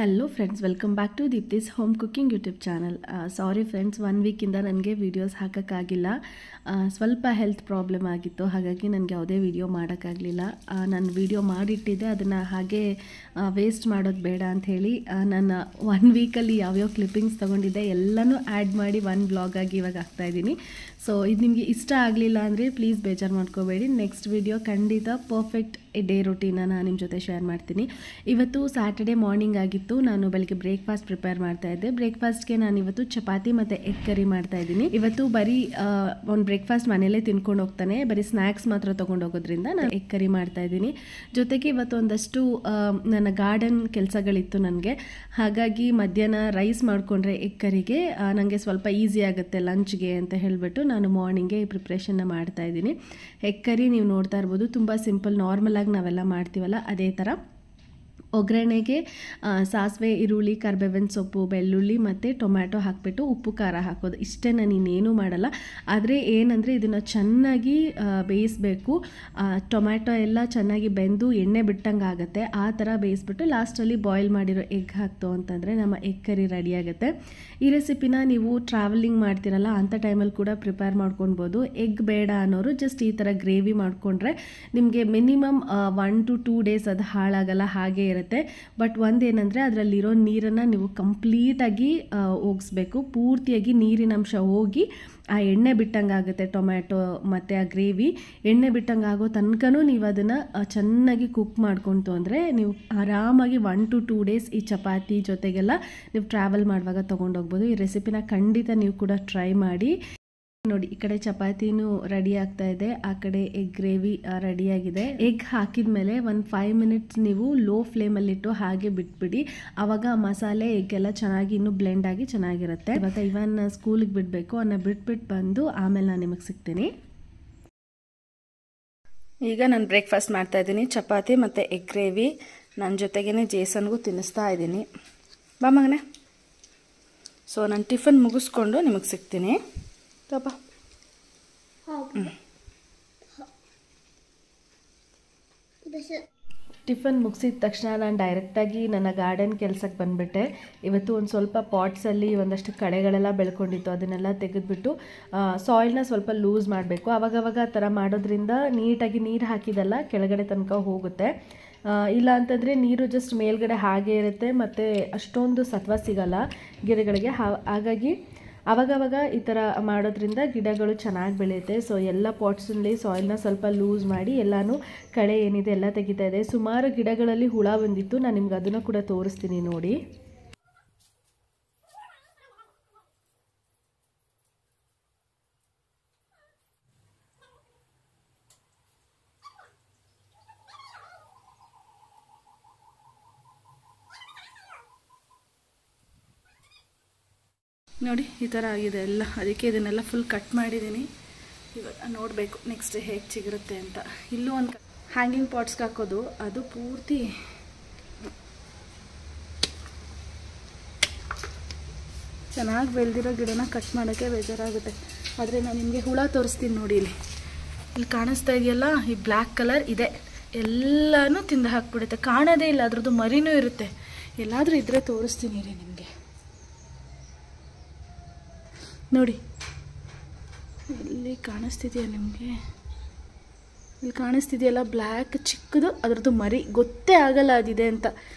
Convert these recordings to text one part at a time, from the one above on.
Hello friends, welcome back to Deepti's home cooking YouTube channel. Sorry friends, 1 ವೀಕಿಂದ ನನಗೆ videos ಹಾಕೋಕ್ಕಾಗಿಲ್ಲ. ಸ್ವಲ್ಪ health problem ಆಗಿತ್ತು, ಹಾಗಾಗಿ ನನಗೆ ಯಾವುದೇ ವೀಡಿಯೋ ಮಾಡೋಕ್ಕಾಗಲಿಲ್ಲ. ನಾನು ವೀಡಿಯೋ ಮಾಡಿಟ್ಟಿದ್ದೆ, ಅದನ್ನು ಹಾಗೆ ವೇಸ್ಟ್ ಮಾಡೋದು ಬೇಡ ಅಂಥೇಳಿ ನಾನು 1 ವೀಕಲ್ಲಿ ಯಾವ್ಯಾವ ಕ್ಲಿಪ್ಪಿಂಗ್ಸ್ ತೊಗೊಂಡಿದ್ದೆ ಎಲ್ಲನೂ ಆ್ಯಡ್ ಮಾಡಿ 1 ವ್ಲಾಗಾಗಿ ಇವಾಗ ಹಾಕ್ತಾಯಿದ್ದೀನಿ. ಸೊ ಇದು ನಿಮಗೆ ಇಷ್ಟ ಆಗಲಿಲ್ಲ ಅಂದರೆ ಪ್ಲೀಸ್ ಬೇಜಾರು ಮಾಡ್ಕೋಬೇಡಿ. ನೆಕ್ಸ್ಟ್ ವೀಡಿಯೋ ಖಂಡಿತ ಪರ್ಫೆಕ್ಟ್ ಡೇ ರೂಟೀನ ನಾನು ನಿಮ್ಮ ಜೊತೆ ಶೇರ್ ಮಾಡ್ತೀನಿ. ಇವತ್ತು ಸ್ಯಾಟರ್ಡೇ ಮಾರ್ನಿಂಗ್ ಆಗಿತ್ತು. ನಾನು ಬೆಳಗ್ಗೆ ಬ್ರೇಕ್ಫಾಸ್ಟ್ ಪ್ರಿಪೇರ್ ಮಾಡ್ತಾಯಿದ್ದೆ. ಬ್ರೇಕ್ಫಾಸ್ಟ್ಗೆ ನಾನು ಇವತ್ತು ಚಪಾತಿ ಮತ್ತು ಎಗ್ ಕರಿ ಮಾಡ್ತಾಯಿದ್ದೀನಿ. ಇವತ್ತು ಬರೀ ಒಂದು ಬ್ರೇಕ್ಫಾಸ್ಟ್ ಮನೇಲೇ ತಿನ್ಕೊಂಡು ಹೋಗ್ತಾನೆ, ಬರೀ ಸ್ನ್ಯಾಕ್ಸ್ ಮಾತ್ರ ತೊಗೊಂಡು ಹೋಗೋದ್ರಿಂದ ನಾನು ಎಗ್ ಕರಿ ಮಾಡ್ತಾಯಿದ್ದೀನಿ. ಜೊತೆಗೆ ಇವತ್ತು ಒಂದಷ್ಟು ನನ್ನ ಗಾರ್ಡನ್ ಕೆಲಸಗಳಿತ್ತು ನನಗೆ, ಹಾಗಾಗಿ ಮಧ್ಯಾಹ್ನ ರೈಸ್ ಮಾಡಿಕೊಂಡ್ರೆ ಎಗ್ ಕರಿಗೆ ನನಗೆ ಸ್ವಲ್ಪ ಈಸಿ ಆಗುತ್ತೆ ಲಂಚ್ಗೆ ಅಂತ ಹೇಳಿಬಿಟ್ಟು ನಾನು ಮಾರ್ನಿಂಗೇ ಈ ಪ್ರಿಪ್ರೇಷನ್ನ ಮಾಡ್ತಾಯಿದ್ದೀನಿ. ಎಗ್ ಕರಿ ನೀವು ನೋಡ್ತಾ ಇರ್ಬೋದು, ತುಂಬ ಸಿಂಪಲ್, ನಾರ್ಮಲಾಗಿ ನಾವೆಲ್ಲ ಮಾಡ್ತೀವಲ್ಲ ಅದೇ ಥರ. ಒಗ್ಗರಣೆಗೆ ಸಾಸಿವೆ, ಈರುಳ್ಳಿ, ಕರಿಬೇವಿನ ಸೊಪ್ಪು, ಬೆಳ್ಳುಳ್ಳಿ ಮತ್ತು ಟೊಮ್ಯಾಟೊ ಹಾಕಿಬಿಟ್ಟು ಉಪ್ಪು ಖಾರ ಹಾಕೋದು, ಇಷ್ಟೇ. ನಾನು ಇನ್ನೇನು ಮಾಡಲ್ಲ. ಆದರೆ ಏನಂದರೆ ಇದನ್ನು ಚೆನ್ನಾಗಿ ಬೇಯಿಸಬೇಕು. ಟೊಮ್ಯಾಟೊ ಎಲ್ಲ ಚೆನ್ನಾಗಿ ಬೆಂದು ಎಣ್ಣೆ ಬಿಟ್ಟಂಗೆ ಆಗುತ್ತೆ, ಆ ಥರ ಬೇಯಿಸ್ಬಿಟ್ಟು ಲಾಸ್ಟಲ್ಲಿ ಬಾಯ್ಲ್ ಮಾಡಿರೋ ಎಗ್ ಹಾಕ್ತು ಅಂತಂದರೆ ನಮ್ಮ ಎಗ್ ಕರಿ ರೆಡಿ ಆಗುತ್ತೆ. ಈ ರೆಸಿಪಿನ ನೀವು ಟ್ರಾವೆಲಿಂಗ್ ಮಾಡ್ತಿರಲ್ಲ ಅಂಥ ಟೈಮಲ್ಲಿ ಕೂಡ ಪ್ರಿಪೇರ್ ಮಾಡ್ಕೊಳ್ಬೋದು. ಎಗ್ ಬೇಡ ಅನ್ನೋರು ಜಸ್ಟ್ ಈ ಥರ ಗ್ರೇವಿ ಮಾಡಿಕೊಂಡ್ರೆ ನಿಮಗೆ ಮಿನಿಮಮ್ 1 to 2 ಡೇಸ್ ಅದು ಹಾಳಾಗಲ್ಲ, ಹಾಗೆ ಇರುತ್ತೆ. ಬಟ್ ಒಂದೇನೆಂದರೆ ಅದರಲ್ಲಿರೋ ನೀರನ್ನು ನೀವು ಕಂಪ್ಲೀಟಾಗಿ ಹೋಗಿಸ್ಬೇಕು. ಪೂರ್ತಿಯಾಗಿ ನೀರಿನಂಶ ಹೋಗಿ ಆ ಎಣ್ಣೆ ಬಿಟ್ಟಂಗೆ ಆಗುತ್ತೆ. ಟೊಮ್ಯಾಟೊ ಮತ್ತು ಆ ಗ್ರೇವಿ ಎಣ್ಣೆ ಬಿಟ್ಟಂಗೆ ಆಗೋ ತನಕನೂ ನೀವು ಅದನ್ನು ಚೆನ್ನಾಗಿ ಕುಕ್ ಮಾಡ್ಕೊತು ಅಂದರೆ ನೀವು ಆರಾಮಾಗಿ 1 to 2 ಡೇಸ್ ಈ ಚಪಾತಿ ಜೊತೆಗೆಲ್ಲ ನೀವು ಟ್ರಾವೆಲ್ ಮಾಡುವಾಗ ತೊಗೊಂಡೋಗ್ಬೋದು. ಈ ರೆಸಿಪಿನ ಖಂಡಿತ ನೀವು ಕೂಡ ಟ್ರೈ ಮಾಡಿ ನೋಡಿ. ಈ ಕಡೆ ಚಪಾತಿನೂ ರೆಡಿ ಆಗ್ತಾ ಇದೆ, ಆ ಕಡೆ ಎಗ್ ಗ್ರೇವಿ ರೆಡಿಯಾಗಿದೆ. ಎಗ್ ಹಾಕಿದ ಮೇಲೆ ಒಂದು 5 ಮಿನಿಟ್ಸ್ ನೀವು ಲೋ ಫ್ಲೇಮಲ್ಲಿಟ್ಟು ಹಾಗೆ ಬಿಟ್ಬಿಡಿ. ಆವಾಗ ಮಸಾಲೆ ಎಗ್ ಎಲ್ಲ ಚೆನ್ನಾಗಿ ಇನ್ನೂ ಬ್ಲೆಂಡ್ ಆಗಿ ಚೆನ್ನಾಗಿರುತ್ತೆ. ಇವಾಗ ಇವನ್ ಸ್ಕೂಲಿಗೆ ಬಿಡಬೇಕು, ಅವನ್ನ ಬಿಟ್ಬಿಟ್ಟು ಬಂದು ಆಮೇಲೆ ನಾನು ನಿಮಗೆ ಸಿಗ್ತೀನಿ. ಈಗ ನಾನು ಬ್ರೇಕ್ಫಾಸ್ಟ್ ಮಾಡ್ತಾ ಇದ್ದೀನಿ, ಚಪಾತಿ ಮತ್ತು ಎಗ್ ಗ್ರೇವಿ. ನನ್ನ ಜೊತೆಗೇ ಜೇಸನ್ಗೂ ತಿನ್ನಿಸ್ತಾ ಇದ್ದೀನಿ. ಬಾ ಮಗನೇ. ಸೊ ನಾನು ಟಿಫನ್ ಮುಗಿಸ್ಕೊಂಡು ನಿಮಗೆ ಸಿಗ್ತೀನಿ. ಪಾಪ ಟಿಫನ್ ಮುಗಿಸಿದ ತಕ್ಷಣ ನಾನು ಡೈರೆಕ್ಟಾಗಿ ನನ್ನ ಗಾರ್ಡನ್ ಕೆಲಸಕ್ಕೆ ಬಂದುಬಿಟ್ಟೆ. ಇವತ್ತು ಒಂದು ಸ್ವಲ್ಪ ಪಾಟ್ಸಲ್ಲಿ ಒಂದಷ್ಟು ಕಳೆಗಳೆಲ್ಲ ಬೆಳ್ಕೊಂಡಿತ್ತು, ಅದನ್ನೆಲ್ಲ ತೆಗೆದುಬಿಟ್ಟು ಸಾಯಿಲ್ನ ಸ್ವಲ್ಪ ಲೂಸ್ ಮಾಡಬೇಕು. ಆವಾಗವಾಗ ಆ ಥರ ಮಾಡೋದ್ರಿಂದ ನೀಟಾಗಿ ನೀರು ಹಾಕಿದೆಲ್ಲ ಕೆಳಗಡೆ ತನಕ ಹೋಗುತ್ತೆ. ಇಲ್ಲ ಅಂತಂದರೆ ನೀರು ಜಸ್ಟ್ ಮೇಲ್ಗಡೆ ಹಾಗೆ ಇರುತ್ತೆ ಮತ್ತು ಅಷ್ಟೊಂದು ಸತ್ವ ಸಿಗಲ್ಲ ಗಿಡಗಳಿಗೆ. ಹಾಗಾಗಿ ಆವಾಗವಾಗ ಈ ಥರ ಮಾಡೋದ್ರಿಂದ ಗಿಡಗಳು ಚೆನ್ನಾಗಿ ಬೆಳೆಯುತ್ತೆ. ಸೊ ಎಲ್ಲ ಪಾಟ್ಸಲ್ಲಿ ಸಾಯಿಲ್ನ ಸ್ವಲ್ಪ ಲೂಸ್ ಮಾಡಿ ಎಲ್ಲನೂ ಕಳೆ ಏನಿದೆ ಎಲ್ಲ ತೆಗಿತಾ ಇದೆ. ಸುಮಾರು ಗಿಡಗಳಲ್ಲಿ ಹುಳ ಬಂದಿತ್ತು, ನಾನು ನಿಮ್ಗೆ ಅದನ್ನು ಕೂಡ ತೋರಿಸ್ತೀನಿ ನೋಡಿ. ನೋಡಿ ಈ ಥರ ಆಗಿದೆ ಎಲ್ಲ, ಅದಕ್ಕೆ ಇದನ್ನೆಲ್ಲ ಫುಲ್ ಕಟ್ ಮಾಡಿದ್ದೀನಿ. ಇವಾಗ ನೋಡಬೇಕು ನೆಕ್ಸ್ಟ್ ಹೇಗೆ ಚಿಗುರುತ್ತೆ ಅಂತ. ಇಲ್ಲೂ ಒಂದು ಹ್ಯಾಂಗಿಂಗ್ ಪಾಟ್ಸ್ಗೆ ಹಾಕೋದು, ಅದು ಪೂರ್ತಿ ಚೆನ್ನಾಗಿ ಬೆಳೆದಿರೋ ಗಿಡನ ಕಟ್ ಮಾಡೋಕ್ಕೆ ಬೇಜಾರಾಗುತ್ತೆ. ಆದರೆ ನಾನು ನಿಮಗೆ ಹುಳ ತೋರಿಸ್ತೀನಿ ನೋಡಿ. ಇಲ್ಲಿ ಕಾಣಿಸ್ತಾ ಇದೆಯಲ್ಲ, ಈ ಬ್ಲ್ಯಾಕ್ ಕಲರ್ ಇದೆ, ಎಲ್ಲನೂ ತಿಂದು ಹಾಕ್ಬಿಡುತ್ತೆ. ಕಾಣೋದೇ ಇಲ್ಲ, ಅದ್ರದ್ದು ಮರಿನೂ ಇರುತ್ತೆ. ಎಲ್ಲಾದರೂ ಇದ್ದರೆ ತೋರಿಸ್ತೀನಿ ರೀ ನಿಮಗೆ. ನೋಡಿ ಇಲ್ಲಿ ಕಾಣಿಸ್ತಿದೆಯಾ ನಿಮಗೆ? ಇಲ್ಲಿ ಕಾಣಿಸ್ತಿದೆಯಲ್ಲ ಬ್ಲ್ಯಾಕ್ ಚಿಕ್ಕದು, ಅದರದ್ದು ಮರಿ ಗೊತ್ತೇ ಆಗಲ್ಲ ಅದಿದೆ ಅಂತ.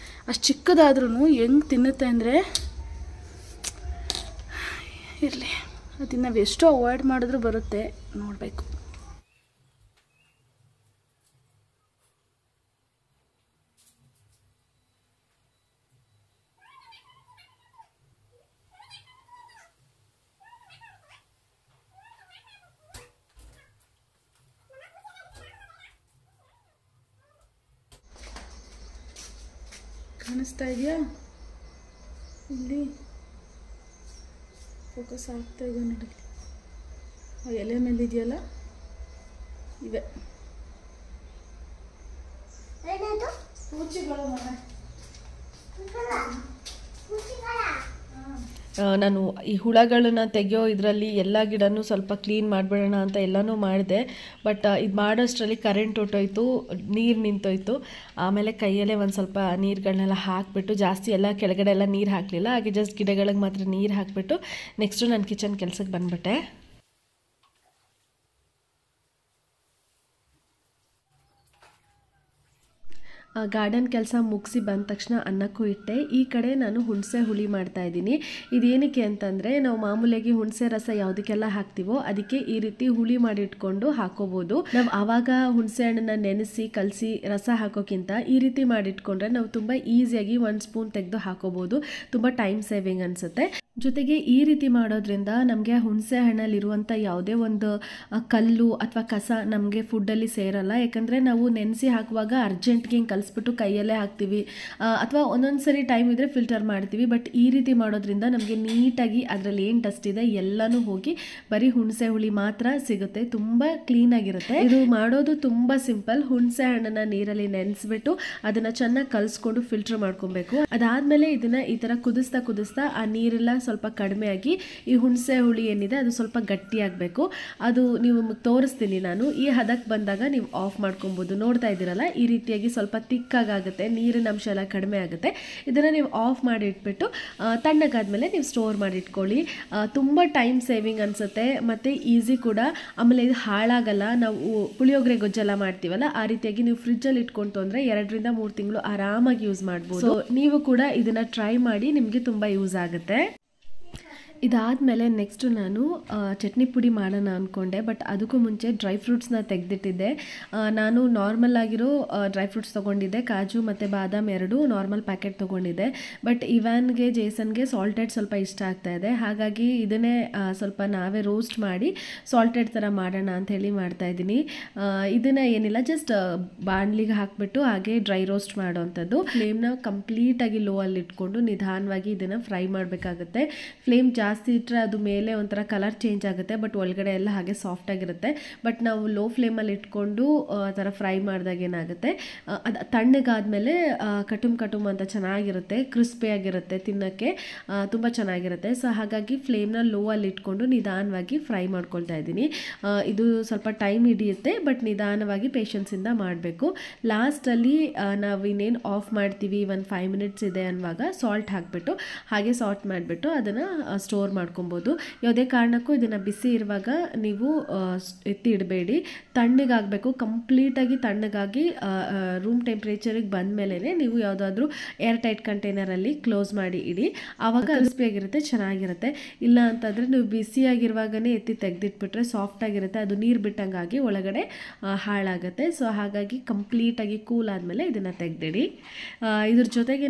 ಅಷ್ಟು ಚಿಕ್ಕದಾದ್ರೂ ಹೆಂಗೆ ತಿನ್ನುತ್ತೆ ಅಂದರೆ, ಇರಲಿ, ಅದನ್ನು ನಾವು ಎಷ್ಟೋ ಅವಾಯ್ಡ್ ಮಾಡಿದ್ರೂ ಬರುತ್ತೆ, ನೋಡಬೇಕು. ಕಾಣಿಸ್ತಾ ಇದೆಯಾ? ಇಲ್ಲಿ ಫೋಕಸ್ ಆಗ್ತಾ ಇದೆ ನೋಡಿ. ಆ ಎಲೆ ಮೇಲೆ ಇದೆಯಲ್ಲ ಇವೆ ಪೂಚಿಗಳು. ನಾನು ಈ ಹುಳಗಳನ್ನ ತೆಗೆಯೋ ಇದರಲ್ಲಿ ಎಲ್ಲ ಗಿಡನೂ ಸ್ವಲ್ಪ ಕ್ಲೀನ್ ಮಾಡಿಬಿಡೋಣ ಅಂತ ಎಲ್ಲನೂ ಮಾಡಿದೆ. ಬಟ್ ಇದು ಮಾಡೋಷ್ಟರಲ್ಲಿ ಕರೆಂಟ್ ಹೊಟ್ಟೋಯ್ತು, ನೀರು ನಿಂತೋಯ್ತು. ಆಮೇಲೆ ಕೈಯಲ್ಲೇ ಒಂದು ಸ್ವಲ್ಪ ನೀರುಗಳನ್ನೆಲ್ಲ ಹಾಕಿಬಿಟ್ಟು, ಜಾಸ್ತಿ ಎಲ್ಲ ಕೆಳಗಡೆ ಎಲ್ಲ ನೀರು ಹಾಕಲಿಲ್ಲ, ಹಾಗೆ ಜಸ್ಟ್ ಗಿಡಗಳಿಗೆ ಮಾತ್ರ ನೀರು ಹಾಕಿಬಿಟ್ಟು ನೆಕ್ಸ್ಟು ನಾನು ಕಿಚನ್ ಕೆಲಸಕ್ಕೆ ಬಂದುಬಿಟ್ಟೆ. ಗಾರ್ಡನ್ ಕೆಲಸ ಮುಗಿಸಿ ಬಂದ ತಕ್ಷಣ ಅನ್ನಕ್ಕೂ ಇಟ್ಟೆ. ಈ ಕಡೆ ನಾನು ಹುಣಸೆ ಹುಳಿ ಮಾಡ್ತಾಯಿದ್ದೀನಿ. ಇದೇನಕ್ಕೆ ಅಂತಂದರೆ, ನಾವು ಮಾಮೂಲಿಯಾಗಿ ಹುಣಸೆ ರಸ ಯಾವುದಕ್ಕೆಲ್ಲ ಹಾಕ್ತೀವೋ ಅದಕ್ಕೆ ಈ ರೀತಿ ಹುಳಿ ಮಾಡಿಟ್ಕೊಂಡು ಹಾಕೋಬೋದು. ನಾವು ಆವಾಗ ಹುಣಸೆ ಹಣ್ಣನ್ನು ನೆನೆಸಿ ಕಲಸಿ ರಸ ಹಾಕೋಕ್ಕಿಂತ ಈ ರೀತಿ ಮಾಡಿಟ್ಕೊಂಡ್ರೆ ನಾವು ತುಂಬ ಈಸಿಯಾಗಿ 1 ಸ್ಪೂನ್ ತೆಗೆದು ಹಾಕೋಬೋದು. ತುಂಬ ಟೈಮ್ ಸೇವಿಂಗ್ ಅನಿಸುತ್ತೆ. ಜೊತೆಗೆ ಈ ರೀತಿ ಮಾಡೋದ್ರಿಂದ ನಮಗೆ ಹುಣಸೆ ಹಣ್ಣಲ್ಲಿರುವಂಥ ಯಾವುದೇ ಒಂದು ಕಲ್ಲು ಅಥವಾ ಕಸ ನಮಗೆ ಫುಡ್ಡಲ್ಲಿ ಸೇರಲ್ಲ. ಯಾಕಂದರೆ ನಾವು ನೆನೆಸಿ ಹಾಕುವಾಗ ಅರ್ಜೆಂಟ್ಗೆ ಹಿಂಗೆ ಕಲಿಸ್ಬಿಟ್ಟು ಕೈಯಲ್ಲೇ ಹಾಕ್ತೀವಿ, ಅಥವಾ ಒಂದೊಂದು ಸರಿ ಟೈಮ್ ಇದ್ದರೆ ಫಿಲ್ಟರ್ ಮಾಡ್ತೀವಿ. ಬಟ್ ಈ ರೀತಿ ಮಾಡೋದ್ರಿಂದ ನಮಗೆ ನೀಟಾಗಿ ಅದರಲ್ಲಿ ಏನು ಡಸ್ಟ್ ಇದೆ ಎಲ್ಲನೂ ಹೋಗಿ ಬರೀ ಹುಣಸೆ ಹುಳಿ ಮಾತ್ರ ಸಿಗುತ್ತೆ. ತುಂಬ ಕ್ಲೀನಾಗಿರುತ್ತೆ. ಇದು ಮಾಡೋದು ತುಂಬ ಸಿಂಪಲ್. ಹುಣಸೆ ಹಣ್ಣನ್ನು ನೀರಲ್ಲಿ ನೆನೆಸ್ಬಿಟ್ಟು ಅದನ್ನು ಚೆನ್ನಾಗಿ ಕಲಿಸ್ಕೊಂಡು ಫಿಲ್ಟರ್ ಮಾಡ್ಕೊಬೇಕು. ಅದಾದಮೇಲೆ ಇದನ್ನು ಈ ಥರ ಕುದಿಸ್ತಾ ಆ ನೀರೆಲ್ಲ ಸ್ವಲ್ಪ ಕಡಿಮೆ ಆಗಿ ಈ ಹುಣಸೆ ಹುಳಿ ಏನಿದೆ ಅದು ಸ್ವಲ್ಪ ಗಟ್ಟಿಯಾಗಬೇಕು. ಅದು ನೀವು ತೋರಿಸ್ತೀನಿ ನಾನು. ಈ ಹದಕ್ಕೆ ಬಂದಾಗ ನೀವು ಆಫ್ ಮಾಡ್ಕೊಬೋದು. ನೋಡ್ತಾ ಇದ್ದೀರಲ್ಲ, ಈ ರೀತಿಯಾಗಿ ಸ್ವಲ್ಪ ತಿಕ್ಕಾಗುತ್ತೆ, ನೀರಿನ ಅಂಶ ಎಲ್ಲ ಕಡಿಮೆ ಆಗುತ್ತೆ. ಇದನ್ನು ನೀವು ಆಫ್ ಮಾಡಿ ಇಟ್ಬಿಟ್ಟು ತಣ್ಣಗಾದ್ಮೇಲೆ ನೀವು ಸ್ಟೋರ್ ಮಾಡಿ ಇಟ್ಕೊಳ್ಳಿ. ತುಂಬ ಟೈಮ್ ಸೇವಿಂಗ್ ಅನಿಸುತ್ತೆ ಮತ್ತು ಈಸಿ ಕೂಡ. ಆಮೇಲೆ ಇದು ಹಾಳಾಗಲ್ಲ. ನಾವು ಪುಳಿಯೋಗರೆ ಗೊಜ್ಜೆಲ್ಲ ಮಾಡ್ತೀವಲ್ಲ, ಆ ರೀತಿಯಾಗಿ ನೀವು ಫ್ರಿಜ್ಜಲ್ಲಿ ಇಟ್ಕೊಂಡು ಅಂದರೆ 2 ರಿಂದ 3 ತಿಂಗಳು ಆರಾಮಾಗಿ ಯೂಸ್ ಮಾಡ್ಬೋದು. ಸೊ ನೀವು ಕೂಡ ಇದನ್ನು ಟ್ರೈ ಮಾಡಿ, ನಿಮಗೆ ತುಂಬ ಯೂಸ್ ಆಗುತ್ತೆ. ಇದಾದಮೇಲೆ ನೆಕ್ಸ್ಟು ನಾನು ಚಟ್ನಿ ಪುಡಿ ಮಾಡೋಣ ಅಂದ್ಕೊಂಡೆ. ಬಟ್ ಅದಕ್ಕೂ ಮುಂಚೆ ಡ್ರೈ ಫ್ರೂಟ್ಸ್ನ ತೆಗೆದಿಟ್ಟಿದ್ದೆ. ನಾನು ನಾರ್ಮಲ್ ಆಗಿರೋ ಡ್ರೈ ಫ್ರೂಟ್ಸ್ ತೊಗೊಂಡಿದ್ದೆ, ಕಾಜು ಮತ್ತು ಬಾದಾಮ್ 2 ನಾರ್ಮಲ್ ಪ್ಯಾಕೆಟ್ ತೊಗೊಂಡಿದ್ದೆ. ಬಟ್ ಇವಾನ್ಗೆ ಜೇಸನ್ಗೆ ಸಾಲ್ಟೆಡ್ ಸ್ವಲ್ಪ ಇಷ್ಟ ಆಗ್ತಾಯಿದೆ. ಹಾಗಾಗಿ ಇದನ್ನೇ ಸ್ವಲ್ಪ ನಾವೇ ರೋಸ್ಟ್ ಮಾಡಿ ಸಾಲ್ಟೆಡ್ ಥರ ಮಾಡೋಣ ಅಂಥೇಳಿ ಮಾಡ್ತಾಯಿದ್ದೀನಿ. ಇದನ್ನು ಏನಿಲ್ಲ, ಜಸ್ಟ್ ಬಾಣಲಿಗೆ ಹಾಕಿಬಿಟ್ಟು ಹಾಗೆ ಡ್ರೈ ರೋಸ್ಟ್ ಮಾಡೋವಂಥದ್ದು. ಫ್ಲೇಮ್ನ ಕಂಪ್ಲೀಟಾಗಿ ಲೋ ಅಲ್ಲಿ ಇಟ್ಕೊಂಡು ನಿಧಾನವಾಗಿ ಇದನ್ನು ಫ್ರೈ ಮಾಡಬೇಕಾಗುತ್ತೆ. ಫ್ಲೇಮ್ ಜಾಸ್ತಿ ಇಟ್ಟರೆ ಅದು ಮೇಲೆ ಒಂಥರ ಕಲರ್ ಚೇಂಜ್ ಆಗುತ್ತೆ, ಬಟ್ ಒಳಗಡೆ ಎಲ್ಲ ಹಾಗೆ ಸಾಫ್ಟಾಗಿರುತ್ತೆ. ಬಟ್ ನಾವು ಲೋ ಫ್ಲೇಮಲ್ಲಿ ಇಟ್ಕೊಂಡು ಆ ಥರ ಫ್ರೈ ಮಾಡಿದಾಗ ಏನಾಗುತ್ತೆ, ಅದು ತಣ್ಣಗಾದ್ಮೇಲೆ ಕಟುಮ್ ಅಂತ ಚೆನ್ನಾಗಿರುತ್ತೆ, ಕ್ರಿಸ್ಪಿಯಾಗಿರುತ್ತೆ, ತಿನ್ನೋಕ್ಕೆ ತುಂಬ ಚೆನ್ನಾಗಿರುತ್ತೆ. ಸೊ ಹಾಗಾಗಿ ಫ್ಲೇಮ್ನ ಲೋ ಅಲ್ಲಿ ಇಟ್ಕೊಂಡು ನಿಧಾನವಾಗಿ ಫ್ರೈ ಮಾಡ್ಕೊಳ್ತಾ ಇದ್ದೀನಿ. ಇದು ಸ್ವಲ್ಪ ಟೈಮ್ ಹಿಡಿಯುತ್ತೆ, ಬಟ್ ನಿಧಾನವಾಗಿ ಪೇಷನ್ಸಿಂದ ಮಾಡಬೇಕು. ಲಾಸ್ಟಲ್ಲಿ ನಾವು ಇನ್ನೇನು ಆಫ್ ಮಾಡ್ತೀವಿ, 5 ಮಿನಿಟ್ಸ್ ಇದೆ ಅನ್ನುವಾಗ ಸಾಲ್ಟ್ ಹಾಕಿಬಿಟ್ಟು ಹಾಗೆ ಸಾಲ್ಟ್ ಮಾಡಿಬಿಟ್ಟು ಅದನ್ನು ಸ್ಟೋರ್ ಮಾಡ್ಕೊಬೋದು. ಯಾವುದೇ ಕಾರಣಕ್ಕೂ ಇದನ್ನು ಬಿಸಿ ಇರುವಾಗ ನೀವು ಎತ್ತಿ ಇಡಬೇಡಿ. ತಣ್ಣಗಾಗಬೇಕು, ಕಂಪ್ಲೀಟಾಗಿ ತಣ್ಣಗಾಗಿ ರೂಮ್ ಟೆಂಪ್ರೇಚರಿಗೆ ಬಂದ ಮೇಲೆ ನೀವು ಯಾವುದಾದ್ರೂ ಏರ್ ಟೈಟ್ ಕಂಟೈನರಲ್ಲಿ ಕ್ಲೋಸ್ ಮಾಡಿ ಇಡಿ. ಆವಾಗ ಕ್ರಿಸ್ಪಿಯಾಗಿರುತ್ತೆ, ಚೆನ್ನಾಗಿರುತ್ತೆ. ಇಲ್ಲ ಅಂತಂದರೆ ನೀವು ಬಿಸಿಯಾಗಿರುವಾಗಲೇ ಎತ್ತಿ ತೆಗೆದಿಟ್ಬಿಟ್ರೆ ಸಾಫ್ಟಾಗಿರುತ್ತೆ, ಅದು ನೀರು ಬಿಟ್ಟಂಗಾಗಿ ಒಳಗಡೆ ಹಾಳಾಗುತ್ತೆ. ಸೊ ಹಾಗಾಗಿ ಕಂಪ್ಲೀಟಾಗಿ ಕೂಲ್ ಆದಮೇಲೆ ಇದನ್ನು ತೆಗೆದಿಡಿ. ಇದ್ರ ಜೊತೆಗೇ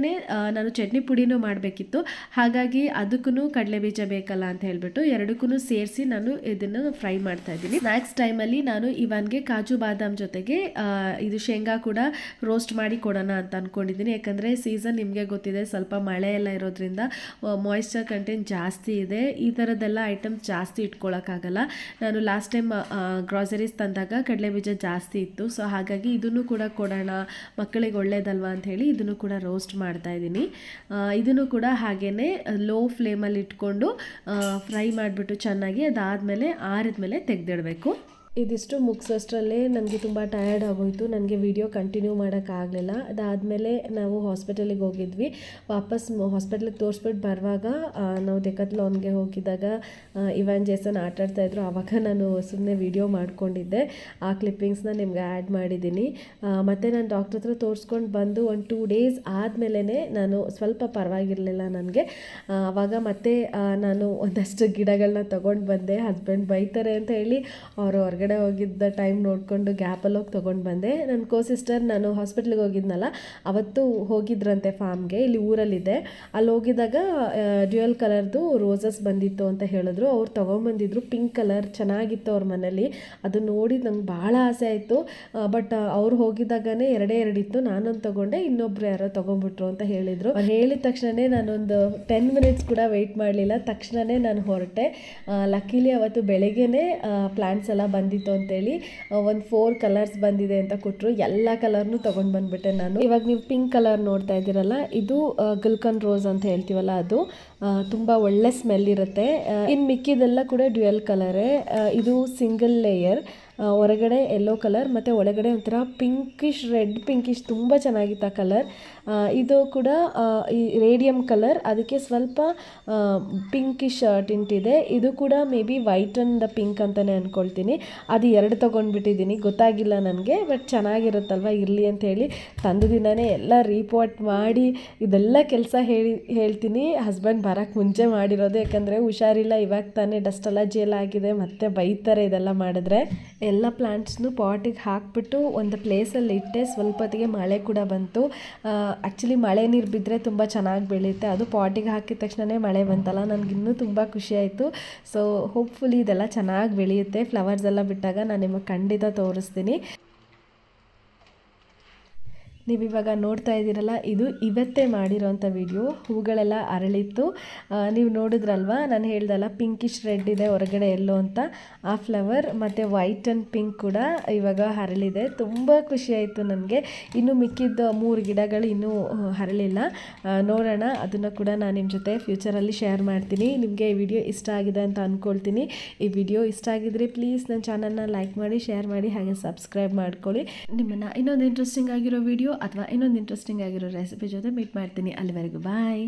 ನಾನು ಚಟ್ನಿ ಪುಡಿನೂ ಮಾಡಬೇಕಿತ್ತು. ಹಾಗಾಗಿ ಅದಕ್ಕೂ ಕಡಲೆಬೀಜ ಬೇಕಲ್ಲ ಅಂತ ಹೇಳ್ಬಿಟ್ಟು ಎರಡಕ್ಕೂ ಸೇರಿಸಿ ನಾನು ಇದನ್ನು ಫ್ರೈ ಮಾಡ್ತಾ ಇದ್ದೀನಿ. ಸ್ನ್ಯಾಕ್ಸ್ ಟೈಮಲ್ಲಿ ನಾನು ಇವನ್ಗೆ ಕಾಜು ಬಾದಾಮ್ ಜೊತೆಗೆ ಇದು ಶೇಂಗಾ ಕೂಡ ರೋಸ್ಟ್ ಮಾಡಿ ಕೊಡೋಣ ಅಂತ ಅಂದ್ಕೊಂಡಿದ್ದೀನಿ. ಯಾಕಂದರೆ ಸೀಸನ್ ನಿಮಗೆ ಗೊತ್ತಿದೆ, ಸ್ವಲ್ಪ ಮಳೆ ಎಲ್ಲ ಇರೋದ್ರಿಂದ ಮಾಯಿಶ್ಚರ್ ಕಂಟೆಂಟ್ ಜಾಸ್ತಿ ಇದೆ. ಈ ಥರದ್ದೆಲ್ಲ ಐಟಮ್ಸ್ ಜಾಸ್ತಿ ಇಟ್ಕೊಳ್ಳೋಕ್ಕಾಗಲ್ಲ. ನಾನು ಲಾಸ್ಟ್ ಟೈಮ್ ಗ್ರಾಸರೀಸ್ ತಂದಾಗ ಕಡಲೆಬೀಜ ಜಾಸ್ತಿ ಇತ್ತು. ಸೊ ಹಾಗಾಗಿ ಇದನ್ನು ಕೂಡ ಕೊಡೋಣ, ಮಕ್ಕಳಿಗೆ ಒಳ್ಳೇದಲ್ವಾ ಅಂಥೇಳಿ ಇದನ್ನು ಕೂಡ ರೋಸ್ಟ್ ಮಾಡ್ತಾ ಇದ್ದೀನಿ. ಇದನ್ನು ಕೂಡ ಹಾಗೇ ಲೋ ಫ್ಲೇಮಲ್ಲಿ ಇಟ್ಕೊಂಡು ಫ್ರೈ ಮಾಡಿಬಿಟ್ಟು ಚೆನ್ನಾಗಿ ಅದಾದಮೇಲೆ ಆರಿದ್ಮೇಲೆ ತೆಗೆದಿಡಬೇಕು. ಇದಿಷ್ಟು ಮುಗಿಸೋಷ್ಟರಲ್ಲೇ ನನಗೆ ತುಂಬ ಟಯರ್ಡ್ ಆಗೋಯಿತು. ನನಗೆ ವಿಡಿಯೋ ಕಂಟಿನ್ಯೂ ಮಾಡೋಕ್ಕಾಗಲಿಲ್ಲ. ಅದಾದಮೇಲೆ ನಾವು ಹಾಸ್ಪಿಟಲಿಗೆ ಹೋಗಿದ್ವಿ. ವಾಪಸ್ ಹಾಸ್ಪಿಟ್ಲಿಗೆ ತೋರಿಸ್ಬಿಟ್ಟು ಬರುವಾಗ ನಾವು ಡೆಕಾಥ್ಲಾನ್ಗೆ ಹೋಗಿದ್ದಾಗ ಇವಾನ್ ಜೇಸನ್ ಆಟಾಡ್ತಾಯಿದ್ರು. ಆವಾಗ ನಾನು ಸುಮ್ಮನೆ ವಿಡಿಯೋ ಮಾಡ್ಕೊಂಡಿದ್ದೆ. ಆ ಕ್ಲಿಪ್ಪಿಂಗ್ಸ್ನ ನಿಮ್ಗೆ ಆ್ಯಡ್ ಮಾಡಿದ್ದೀನಿ. ಮತ್ತು ನಾನು ಡಾಕ್ಟ್ರ್ ಹತ್ರ ತೋರಿಸ್ಕೊಂಡು ಬಂದು ಒಂದು 2 ಡೇಸ್ ಆದಮೇಲೆ ನಾನು ಸ್ವಲ್ಪ ಪರವಾಗಿರಲಿಲ್ಲ ನನಗೆ. ಆವಾಗ ಮತ್ತೆ ನಾನು ಒಂದಷ್ಟು ಗಿಡಗಳನ್ನ ತೊಗೊಂಡು ಬಂದೆ. ಹಸ್ಬೆಂಡ್ ಬೈತಾರೆ ಅಂತ ಹೇಳಿ ಅವರು ಹೊರಗಡೆ ಹೋಗಿದ್ದ ಟೈಮ್ ನೋಡಿಕೊಂಡು ಗ್ಯಾಪಲ್ಲಿ ಹೋಗಿ ತೊಗೊಂಡು ಬಂದೆ. ನನ್ನ ಕೋ-ಸಿಸ್ಟರ್ ನಾನು ಹಾಸ್ಪಿಟ್ಲಿಗೆ ಹೋಗಿದ್ನಲ್ಲ ಅವತ್ತು ಹೋಗಿದ್ರಂತೆ ಫಾರ್ಮ್ಗೆ, ಇಲ್ಲಿ ಊರಲ್ಲಿದೆ. ಅಲ್ಲಿ ಹೋಗಿದ್ದಾಗ ಡ್ಯುಯಲ್ ಕಲರ್ದು ರೋಸಸ್ ಬಂದಿತ್ತು ಅಂತ ಹೇಳಿದ್ರು. ಅವ್ರು ತೊಗೊಂಬಂದಿದ್ರು, ಪಿಂಕ್ ಕಲರ್ ಚೆನ್ನಾಗಿತ್ತು ಅವ್ರ ಮನೇಲಿ. ಅದು ನೋಡಿ ನಂಗೆ ಭಾಳ ಆಸೆ ಆಯಿತು. ಬಟ್ ಅವ್ರು ಹೋಗಿದ್ದಾಗನೇ 2 ಇತ್ತು, ನಾನೊಂದು ತೊಗೊಂಡೆ, ಇನ್ನೊಬ್ರು ಯಾರೋ ತೊಗೊಂಡ್ಬಿಟ್ರು ಅಂತ ಹೇಳಿದರು. ಹೇಳಿದ ತಕ್ಷಣವೇ ನಾನೊಂದು 10 ಮಿನಿಟ್ಸ್ ಕೂಡ ವೆಯ್ಟ್ ಮಾಡಲಿಲ್ಲ, ತಕ್ಷಣವೇ ನಾನು ಹೊರಟೆ. ಲಕ್ಕಿಲಿ ಅವತ್ತು ಬೆಳಗ್ಗೆನೇ ಪ್ಲ್ಯಾಂಟ್ಸ್ ಎಲ್ಲ ಬಂದಿತ್ತು. ಬಂದಿತ್ತು ಅಂತೇಳಿ ಒಂದು 4 ಕಲರ್ಸ್ ಬಂದಿದೆ ಅಂತ ಕೊಟ್ಟರು. ಎಲ್ಲ ಕಲರ್ನು ತೊಗೊಂಡು ಬಂದುಬಿಟ್ಟೆ ನಾನು. ಇವಾಗ ನೀವು ಪಿಂಕ್ ಕಲರ್ ನೋಡ್ತಾ ಇದ್ದೀರಲ್ಲ, ಇದು ಗುಲ್ಕನ್ ರೋಸ್ ಅಂತ ಹೇಳ್ತೀವಲ್ಲ, ಅದು ತುಂಬ ಒಳ್ಳೆ ಸ್ಮೆಲ್ ಇರುತ್ತೆ. ಇನ್ನು ಮಿಕ್ಕಿದೆಲ್ಲ ಕೂಡ ಡ್ಯುಯಲ್ ಕಲರೇ. ಇದು ಸಿಂಗಲ್ ಲೇಯರ್, ಹೊರಗಡೆ ಯೆಲ್ಲೋ ಕಲರ್ ಮತ್ತು ಒಳಗಡೆ ಒಂಥರ ಪಿಂಕಿಶ್, ರೆಡ್ ಪಿಂಕಿಶ್, ತುಂಬ ಚೆನ್ನಾಗಿತ್ತು ಆ ಕಲರ್. ಇದು ಕೂಡ ಈ ರೇಡಿಯಮ್ ಕಲರ್, ಅದಕ್ಕೆ ಸ್ವಲ್ಪ ಪಿಂಕಿಶ್ ಟಿಂಟ್ ಇದೆ. ಇದು ಕೂಡ may be white and pink ಅಂತಲೇ ಅಂದ್ಕೊಳ್ತೀನಿ. ಅದು 2 ತೊಗೊಂಡ್ಬಿಟ್ಟಿದ್ದೀನಿ, ಗೊತ್ತಾಗಿಲ್ಲ ನನಗೆ. ಬಟ್ ಚೆನ್ನಾಗಿರುತ್ತಲ್ವ, ಇರಲಿ ಅಂತ ಹೇಳಿ ತಂದ ದಿನವೇ ಎಲ್ಲ ರೀಪಾಟ್ ಮಾಡಿ ಇದೆಲ್ಲ ಕೆಲಸ ಹೇಳ್ತೀನಿ. ಹಸ್ಬೆಂಡ್ ಬರೋಕ್ಕೆ ಮುಂಚೆ ಮಾಡಿರೋದು, ಯಾಕಂದರೆ ಹುಷಾರಿಲ್ಲ, ಇವಾಗ ತಾನೇ ಡಸ್ಟ್ ಅಲರ್ಜಿ ಎಲ್ಲ ಆಗಿದೆ, ಮತ್ತೆ ಬೈತಾರೆ ಇದೆಲ್ಲ ಮಾಡಿದ್ರೆ. ಎಲ್ಲ ಪ್ಲಾಂಟ್ಸ್ನು ಪಾಟಿಗೆ ಹಾಕಿಬಿಟ್ಟು ಒಂದು ಪ್ಲೇಸಲ್ಲಿ ಇಟ್ಟೆ. ಸ್ವಲ್ಪ ಹೊತ್ತಿಗೆ ಮಳೆ ಕೂಡ ಬಂತು. ಆ್ಯಕ್ಚುಲಿ ಮಳೆ ನೀರು ಬಿದ್ದರೆ ತುಂಬ ಚೆನ್ನಾಗಿ ಬೆಳೆಯುತ್ತೆ. ಅದು ಪಾಟಿಗೆ ಹಾಕಿದ ತಕ್ಷಣವೇ ಮಳೆ ಬಂತಲ್ಲ, ನನಗಿನ್ನೂ ತುಂಬ ಖುಷಿಯಾಯಿತು. ಸೊ ಹೋಪ್ಫುಲಿ ಇದೆಲ್ಲ ಚೆನ್ನಾಗಿ ಬೆಳೆಯುತ್ತೆ. ಫ್ಲವರ್ಸ್ ಎಲ್ಲ ಬಿಟ್ಟಾಗ ನಾನು ನಿಮಗೆ ಖಂಡಿತ ತೋರಿಸ್ತೀನಿ. ನೀವಿವಾಗ ನೋಡ್ತಾ ಇದ್ದೀರಲ್ಲ, ಇದು ಇವತ್ತೇ ಮಾಡಿರೋಂಥ ವಿಡಿಯೋ. ಹೂಗಳೆಲ್ಲ ಅರಳಿತ್ತು, ನೀವು ನೋಡಿದ್ರಲ್ವ. ನಾನು ಹೇಳ್ದಲ್ಲ ಪಿಂಕಿಶ್ ರೆಡ್ ಇದೆ, ಹೊರಗಡೆ ಎಲ್ಲೋ ಅಂತ. ಆ ಫ್ಲವರ್ ಮತ್ತು ವೈಟ್ ಆ್ಯಂಡ್ ಪಿಂಕ್ ಕೂಡ ಇವಾಗ ಅರಳಿದೆ. ತುಂಬ ಖುಷಿಯಾಯಿತು ನನಗೆ. ಇನ್ನು ಮಿಕ್ಕಿದ್ದ 3 ಗಿಡಗಳು ಇನ್ನೂ ಅರಳಿಲ್ಲ. ನೋಡೋಣ, ಅದನ್ನು ಕೂಡ ನಾನು ನಿಮ್ಮ ಜೊತೆ ಫ್ಯೂಚರಲ್ಲಿ ಶೇರ್ ಮಾಡ್ತೀನಿ. ನಿಮಗೆ ಈ ವಿಡಿಯೋ ಇಷ್ಟ ಆಗಿದೆ ಅಂತ ಅಂದ್ಕೊಳ್ತೀನಿ. ಈ ವಿಡಿಯೋ ಇಷ್ಟ ಆಗಿದ್ರೆ ಪ್ಲೀಸ್ ನನ್ನ ಚಾನಲ್ನ ಲೈಕ್ ಮಾಡಿ, ಶೇರ್ ಮಾಡಿ, ಹಾಗೆ ಸಬ್ಸ್ಕ್ರೈಬ್ ಮಾಡ್ಕೊಳ್ಳಿ. ನಿಮ್ಮನ್ನು ಇನ್ನೊಂದು ಇಂಟ್ರೆಸ್ಟಿಂಗ್ ಆಗಿರೋ ವಿಡಿಯೋ ಅಥವಾ ಇನ್ನೊಂದು ಇಂಟ್ರೆಸ್ಟಿಂಗ್ ಆಗಿರೋ ರೆಸಿಪಿ ಜೊತೆ ಮೀಟ್ ಮಾಡ್ತೀನಿ. ಅಲ್ಲಿವರೆಗೂ ಬಾಯ್.